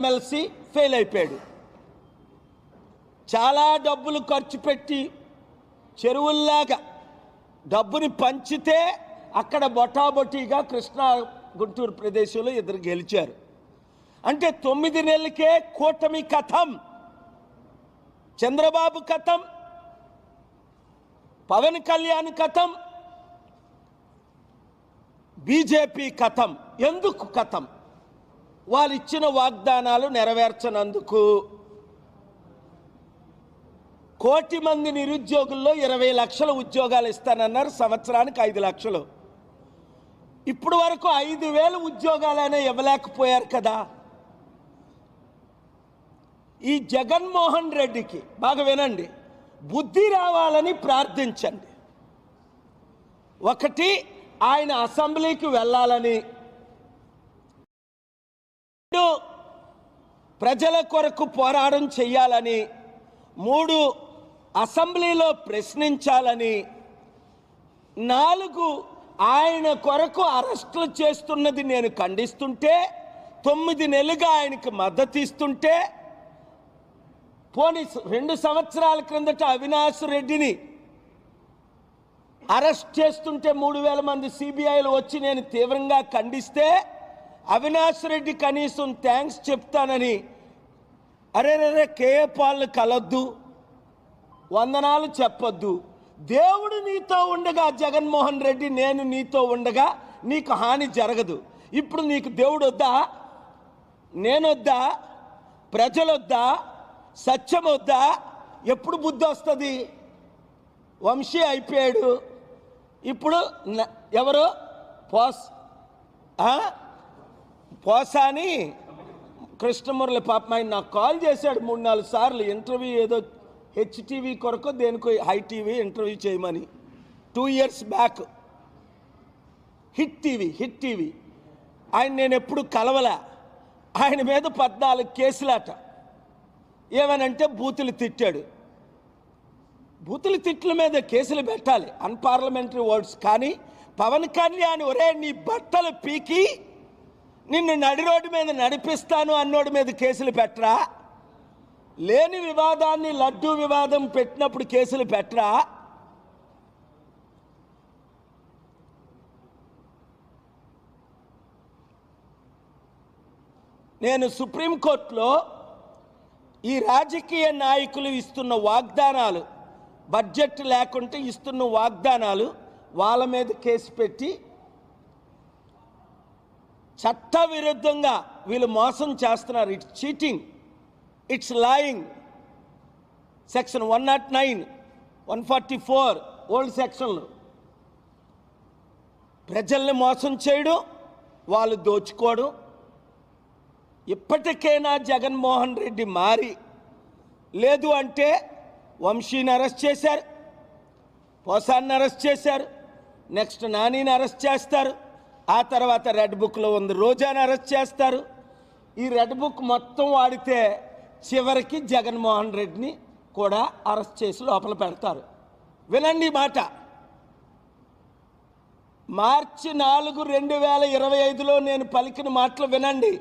MLC fail అయిపోయాడు. చాలా డబ్బులు ఖర్చు పెట్టి చెరువుల్లాగా డబ్బుని పంచితే అక్కడ బొటాబొటీగా కృష్ణా గుంటూరు ప్రదేశంలో ఇద్దరు గెలిచారు. అంటే 9 నెలలకే కూటమి కథం, చంద్రబాబు కథం, పవన్ కళ్యాణ్ కథం, బీజేపీ కథం. ఎందుకు కథం? వాళ్ళు ఇచ్చిన వాగ్దానాలు నెరవేర్చనందుకు. 1 కోటి మంది నిరుద్యోగుల్లో 20 లక్షల ఉద్యోగాలు ఇస్తానన్నారు, సంవత్సరానికి 5 లక్షలు. ఇప్పుడు వరకు 5,000 ఉద్యోగాలైనా ఇవ్వలేకపోయారు కదా. ఈ జగన్మోహన్ రెడ్డికి బాగా వినండి, బుద్ధి రావాలని ప్రార్థించండి. ఒకటి, ఆయన అసెంబ్లీకి వెళ్ళాలని, ప్రజల కొరకు పోరాటం చేయాలని, 3 అసెంబ్లీలో ప్రశ్నించాలని, 4 ఆయన కొరకు అరెస్టులు చేస్తున్నది నేను ఖండిస్తుంటే, 9 నెలలుగా ఆయనకు మద్దతు ఇస్తుంటే, పోనీ 2 సంవత్సరాల క్రిందట అవినాష్ రెడ్డిని అరెస్ట్ చేస్తుంటే 3,000 మంది సిబిఐలు వచ్చి నేను తీవ్రంగా ఖండిస్తే, అవినాష్ రెడ్డి కనీసం థ్యాంక్స్ చెప్తానని, అరే కేఏ పాల్ని కలొద్దు, వందనాలు చెప్పొద్దు, దేవుడు నీతో ఉండగా జగన్మోహన్ రెడ్డి నేను నీతో ఉండగా నీకు హాని జరగదు. ఇప్పుడు నీకు దేవుడు వద్దా, నేనొద్దా, ప్రజలొద్దా, సత్యం వద్దా? ఎప్పుడు బుద్ధి వస్తుంది? వంశీ అయిపోయాడు. ఇప్పుడు ఎవరు పోసాని కృష్ణమురళి పాపం ఆయన నాకు కాల్ చేశాడు 3-4 సార్లు. ఇంటర్వ్యూ ఏదో హెచ్టీవీ కొరకు దేనికో హై టీవీ ఇంటర్వ్యూ చేయమని 2 ఇయర్స్ బ్యాక్. హిట్ టీవీ ఆయన నేను ఎప్పుడు కలవలే. ఆయన మీద 14 కేసులాట. ఏమనంటే బూతులు తిట్టాడు. బూతులు తిట్ల మీద కేసులు పెట్టాలి, అన్పార్లమెంటరీ వర్డ్స్. కానీ పవన్ కళ్యాణ్ ఒరే నీ బట్టలు పీకి నిన్ను నడి రోడ్డు మీద నడిపిస్తాను అన్నోడి మీద కేసులు పెట్టరా? లేని వివాదాన్ని లడ్డూ వివాదం పెట్టినప్పుడు కేసులు పెట్టరా? నేను సుప్రీంకోర్టులో ఈ రాజకీయ నాయకులు ఇస్తున్న వాగ్దానాలు, బడ్జెట్ లేకుంటే ఇస్తున్న వాగ్దానాలు, వాళ్ళ మీద కేసు పెట్టి చట్టవిరుద్ధంగా వీళ్ళు మోసం చేస్తున్నారు. It's cheating, it's lying. Section 109, 144 old సెక్షన్లు. ప్రజల్ని మోసం చేయడం, వాళ్ళు దోచుకోవడం. ఇప్పటికైనా జగన్మోహన్ రెడ్డి మారి, లేదు అంటే వంశీని అరెస్ట్ చేశారు, పోసాన్ని అరెస్ట్ చేశారు, నెక్స్ట్ నానిని అరెస్ట్ చేస్తారు, ఆ తర్వాత రెడ్ బుక్లో ఉంది రోజాని అరెస్ట్ చేస్తారు. ఈ రెడ్ బుక్ మొత్తం వాడితే చివరికి జగన్మోహన్ రెడ్డిని కూడా అరెస్ట్ చేసి లోపల పెడతారు. వినండి మాట. మార్చి 4, 2025లో నేను పలికిన మాటలు వినండి.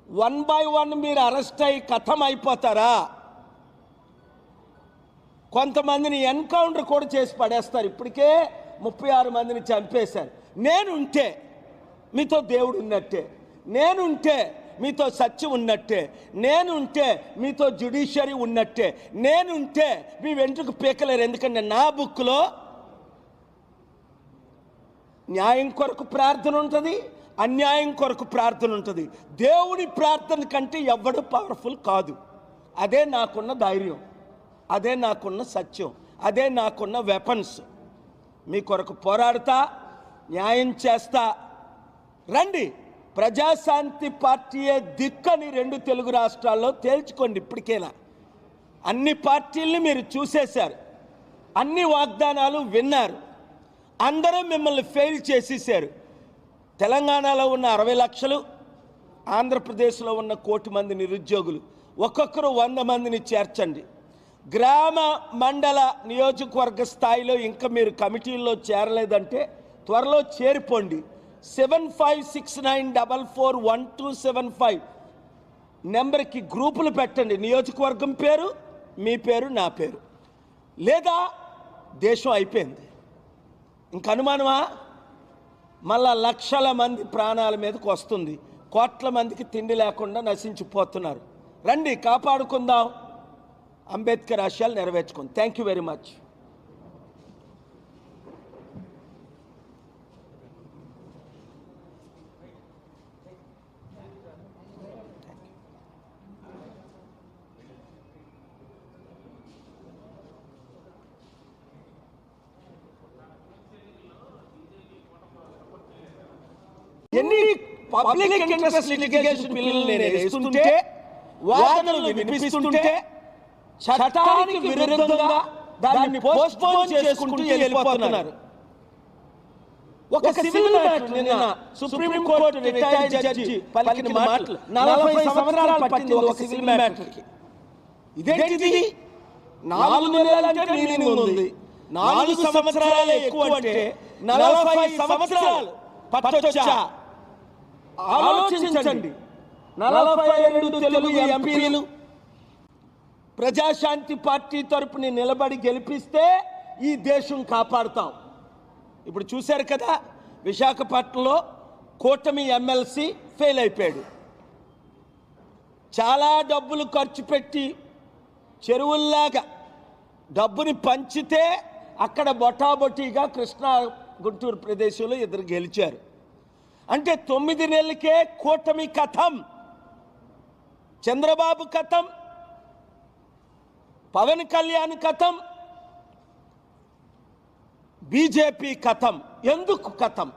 1 by 1 మీరు అరెస్ట్ అయ్యి కథం అయిపోతారా? కొంతమందిని ఎన్కౌంటర్ కూడా చేసి పడేస్తారు. ఇప్పటికే 36 మందిని చంపేశారు. నేనుంటే మీతో దేవుడు ఉన్నట్టే, నేనుంటే మీతో సత్యం ఉన్నట్టే, నేనుంటే మీతో జ్యుడిషియరీ ఉన్నట్టే, నేనుంటే మీ వెంట్రుకు పీకలేరు. ఎందుకంటే నా బుక్లో న్యాయం కొరకు ప్రార్థన ఉంటుంది, అన్యాయం కొరకు ప్రార్థన ఉంటుంది. దేవుడి ప్రార్థన కంటే ఎవ్వడు పవర్ఫుల్ కాదు. అదే నాకున్న ధైర్యం, అదే నాకున్న సత్యం, అదే నాకున్న వెపన్స్. మీ కొరకు పోరాడతా, న్యాయం చేస్తా. రండి, ప్రజాశాంతి పార్టీయే దిక్కని 2 తెలుగు రాష్ట్రాల్లో తేల్చుకోండి. ఇప్పటికైనా అన్ని పార్టీల్ని మీరు చూసేశారు, అన్ని వాగ్దానాలు విన్నారు. అందరూ మిమ్మల్ని ఫెయిల్ చేసేసారు. తెలంగాణలో ఉన్న 60 లక్షలు, ఆంధ్రప్రదేశ్లో ఉన్న 1 కోటి మంది నిరుద్యోగులు, ఒక్కొక్కరు 100 మందిని చేర్చండి. గ్రామ మండల నియోజకవర్గ స్థాయిలో ఇంకా మీరు కమిటీల్లో చేరలేదంటే త్వరలో చేరిపోండి. 7569441275 నెంబర్కి గ్రూపులు పెట్టండి, నియోజకవర్గం పేరు, మీ పేరు, నా పేరు, లేదా దేశం అయిపోయింది. ఇంక అనుమానమా? మళ్ళా లక్షల మంది ప్రాణాల మీదకి వస్తుంది, కోట్ల మందికి తిండి లేకుండా నశించిపోతున్నారు. రండి కాపాడుకుందాం, అంబేద్కర్ ఆశయాలు నెరవేర్చుకుందాం. Thank you very much. ఎన్ని పబ్లిక్ ఇంట్రెస్ట్ లిటిగేషన్ బిల్లులు నేను వేస్తుంటే, వాదనలు వినిపిస్తుంటే, చట్టానికి విరుద్ధంగా దాన్ని పోస్ట్పోన్ చేసుకుంటూ వెళ్ళిపోతున్నారు. ఒక సివిల్ మ్యాటర్ నిన్న సుప్రీం కోర్టు రిటైర్డ్ జడ్జి పలికిన మాటలు 40 సంవత్సరాలు పట్టింది ఒక సివిల్ మ్యాటర్కి. ఇదేంటిది? 4 నెలలంటే మీనింగ్ ఉంది, 4 సంవత్సరాలే ఎక్కువ అంటే 40 సంవత్సరాలు పట్టొచ్చా? ఆలోచించండి. 42 తెలుగు ఎంపీలు ప్రజాశాంతి పార్టీ తరపున నిలబడి గెలిపిస్తే ఈ దేశం కాపాడుతాం. ఇప్పుడు చూశారు కదా, విశాఖపట్నంలో కూటమి ఎమ్మెల్సీ ఫెయిల్ అయిపోయాడు. చాలా డబ్బులు ఖర్చు పెట్టి చెరువుల్లాగా డబ్బుని పంచితే అక్కడ బొటాబొటీగా కృష్ణా గుంటూరు ప్రదేశంలో ఇద్దరు గెలిచారు. అంటే 9 నెలలకే కూటమి కథం, చంద్రబాబు కథం, పవన్ కళ్యాణ్ కథం, బీజేపీ కథం. ఎందుకు కథం?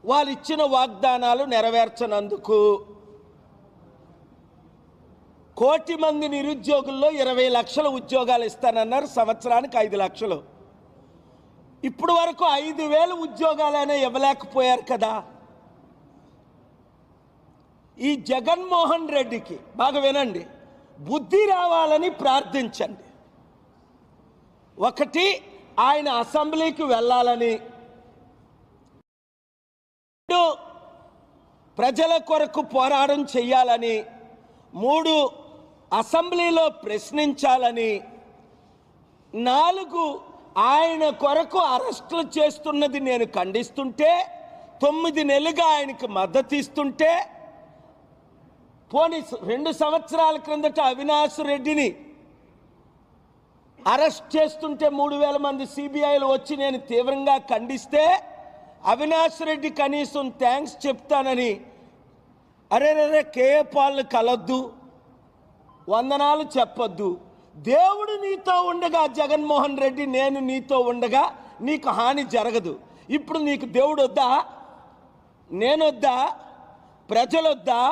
వాళ్ళు ఇచ్చిన వాగ్దానాలు నెరవేర్చనందుకు. 1 కోటి మంది నిరుద్యోగుల్లో 20 లక్షల ఉద్యోగాలు ఇస్తానన్నారు, సంవత్సరానికి 5 లక్షలు. ఇప్పుడు వరకు 5,000 ఉద్యోగాలైనా ఇవ్వలేకపోయారు కదా. ఈ జగన్మోహన్ రెడ్డికి బాగా వినండి, బుద్ధి రావాలని ప్రార్థించండి. ఒకటి, ఆయన అసెంబ్లీకి వెళ్ళాలని, ప్రజల కొరకు పోరాటం చేయాలని, 3 అసెంబ్లీలో ప్రశ్నించాలని, 4 ఆయన కొరకు అరెస్టులు చేస్తున్నది నేను ఖండిస్తుంటే, 9 నెలలుగా ఆయనకు మద్దతు ఇస్తుంటే, పోనీ 2 సంవత్సరాల క్రిందట అవినాష్ రెడ్డిని అరెస్ట్ చేస్తుంటే 3,000 మంది సిబిఐలు వచ్చి నేను తీవ్రంగా ఖండిస్తే, అవినాష్ రెడ్డి కనీసం థ్యాంక్స్ చెప్తానని, అరే కేఏ పాల్ని కలొద్దు, వందనాలు చెప్పొద్దు, దేవుడు నీతో ఉండగా జగన్మోహన్ రెడ్డి నేను నీతో ఉండగా నీకు హాని జరగదు. ఇప్పుడు నీకు దేవుడు వద్దా? నేనొద్దా? ప్రజలొద్దా?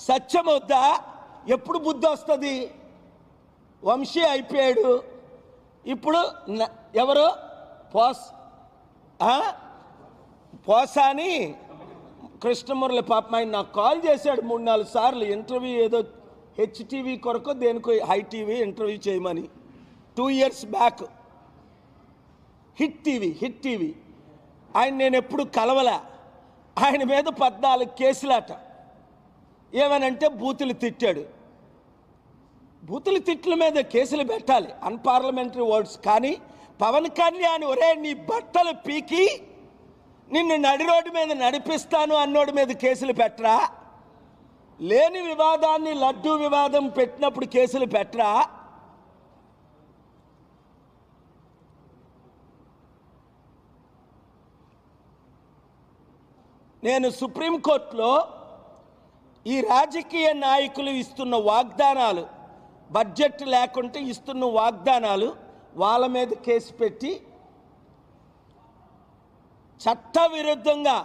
సత్యం వద్దా? ఎప్పుడు బుద్ధి వస్తుంది? వంశీ అయిపోయాడు. ఇప్పుడు ఎవరు? పోసాని కృష్ణమురళి పాపం ఆయన నాకు కాల్ చేశాడు 3-4 సార్లు. ఇంటర్వ్యూ ఏదో హెచ్టీవీ కొరకు దేనికో హై టీవీ ఇంటర్వ్యూ చేయమని 2 years బ్యాక్. హిట్ టీవీ ఆయన నేను ఎప్పుడు కలవలే. ఆయన మీద 14 కేసులాట. ఏమనంటే బూతులు తిట్టాడు. బూతులు తిట్ల మీద కేసులు పెట్టాలి, అన్పార్లమెంటరీ వర్డ్స్. కానీ పవన్ కళ్యాణ్ ఒరే నీ బట్టలు పీకి నిన్ను నడి రోడ్డు మీద నడిపిస్తాను అన్నోడి మీద కేసులు పెట్టరా? లేని వివాదాన్ని లడ్డూ వివాదం పెట్టినప్పుడు కేసులు పెట్టరా? నేను సుప్రీంకోర్టులో ఈ రాజకీయ నాయకులు ఇస్తున్న వాగ్దానాలు, బడ్జెట్ లేకుంటే ఇస్తున్న వాగ్దానాలు, వాళ్ళ మీద కేసు పెట్టి చట్టవిరుద్ధంగా